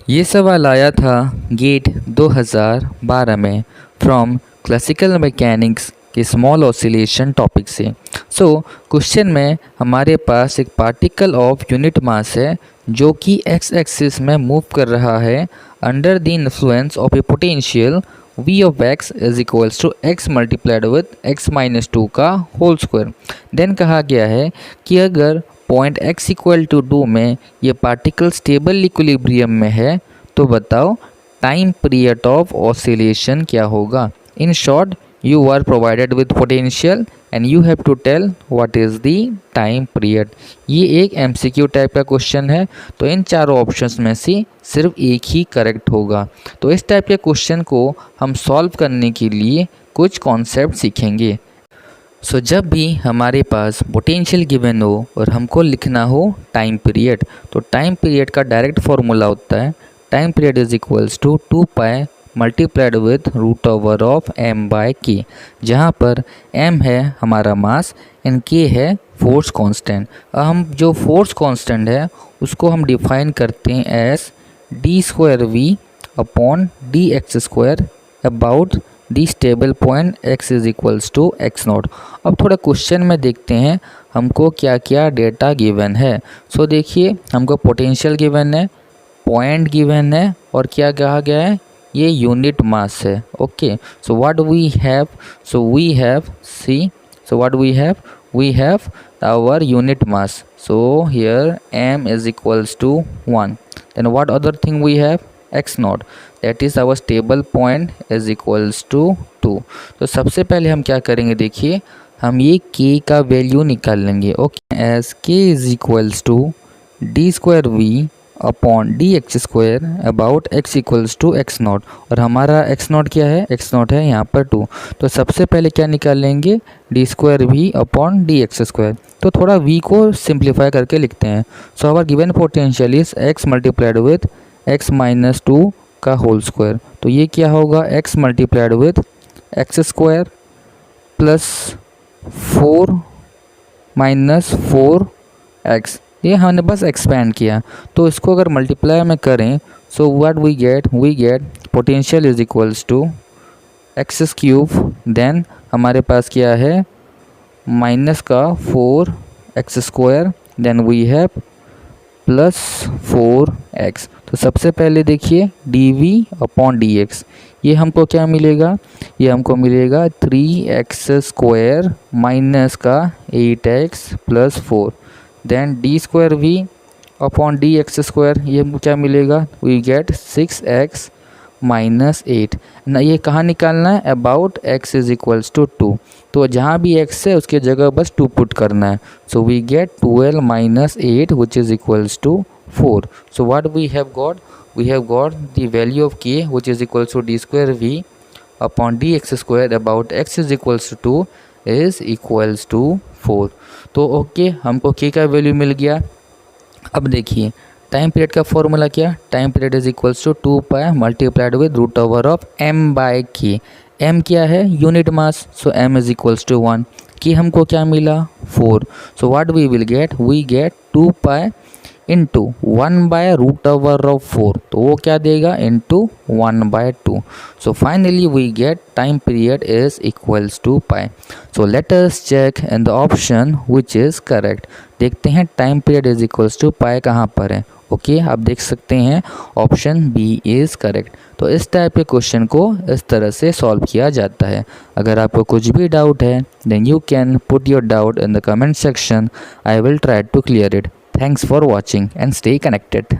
ये सवाल आया था गेट 2012 में फ्रॉम क्लासिकल मैकेनिक्स के स्मॉल ऑसिलेशन टॉपिक से। क्वेश्चन में हमारे पास एक पार्टिकल ऑफ यूनिट मास है जो कि एक्स एक्सिस में मूव कर रहा है under the influence of a potential v of x is equals to x multiplied with x minus 2 का होल स्क्वायर। देन कहा गया है कि अगर पॉइंट x इक्वल टू 2 में ये पार्टिकल स्टेबल इक्विलिब्रियम में है तो बताओ टाइम पीरियड ऑफ ऑसिलेशन क्या होगा। In short you are provided with potential and you have to tell what is the time period. ये एक एमसीक्यू टाइप का क्वेश्चन है, तो इन चारों ऑप्शंस में से सिर्फ एक ही करेक्ट होगा। तो इस टाइप के क्वेश्चन को हम सॉल्व करने के लिए कुछ कॉन्सेप्ट सीखेंगे। जब भी हमारे पास पोटेंशियल गिवन हो और हमको लिखना हो टाइम पीरियड, तो टाइम पीरियड का डायरेक्ट फॉर्मूला होता है time period is equals to 2 multiplied with root over of m by k, जहाँ पर m है हमारा मास एंड k है फोर्स कांस्टेंट। अब हम जो फोर्स कांस्टेंट है उसको हम डिफाइन करते हैं as d2v upon dx² about the stable point x is equals to x0। अब थोड़ा क्वेश्चन में देखते हैं हमको क्या क्या डेटा गिवन है। देखिए हमको पोटेंशियल गिवन है, पॉइंट गिवन है और क्या कहा गया है, ये यूनिट मास है। Okay, so what we have, we have see, what we have our unit mass. Here m is equals to 1। Then what other thing we have, x0, that is our stable point is equals to 2। तो सबसे पहले हम क्या करेंगे, देखिए हम ये k का वैल्यू निकाल लेंगे। Okay, as k is equals to d2v upon dx² about x equals to x0, और हमारा x0 क्या है, x0 है यहाँ पर 2। तो सबसे पहले क्या निकाल लेंगे, d2v अपॉन dx²। तो थोड़ा v को सिंप्लीफाई करके लिखते हैं। Our given potential is x multiplied with x minus 2 का होल स्क्वायर। तो ये क्या होगा, x multiplied with x² plus 4 minus 4x, ये हमने बस एक्सपेंड किया। तो इसको अगर मल्टीप्लाई में करें, what we get potential is equals to x³। Then हमारे पास क्या है, माइनस का 4x², then we have plus 4x। तो सबसे पहले देखिए dv अपॉन dx, ये हमको क्या मिलेगा, ये हमको मिलेगा 3x² माइनस का 8x plus 4। Then d2v upon dx², ये हमको क्या मिलेगा, वी गेट 6x माइनस 8 ना। ये कहाँ निकालना है, about x is equals to 2। तो जहाँ भी x है उसके जगह बस 2 पुट करना है। We get 12 minus 8 which is equals to 4। What we have got the value of k which is equals to d2v upon dx² about x is equals to 2 is equals to 4। तो okay, हमको k का value मिल गया। अब देखिए time period का formula क्या, time period is equals to 2 multiplied with root over of m by k। m क्या है, unit mass, m is equals to 1। k हमको क्या मिला, 4। What we will get, we get 2 into 1 by root over of 4, तो वो क्या देगा, into 1/2। Finally we get time period is equals to pi. Let us check in the option which is correct. देखते हैं time period is equals to pi कहाँ पर है। Okay, आप देख सकते हैं ऑप्शन बी इज़ करेक्ट। तो इस टाइप के क्वेश्चन को इस तरह से सॉल्व किया जाता है। अगर आपको कुछ भी डाउट है then you can put your doubt in the comment section, I will try to clear it. Thanks for watching and stay connected.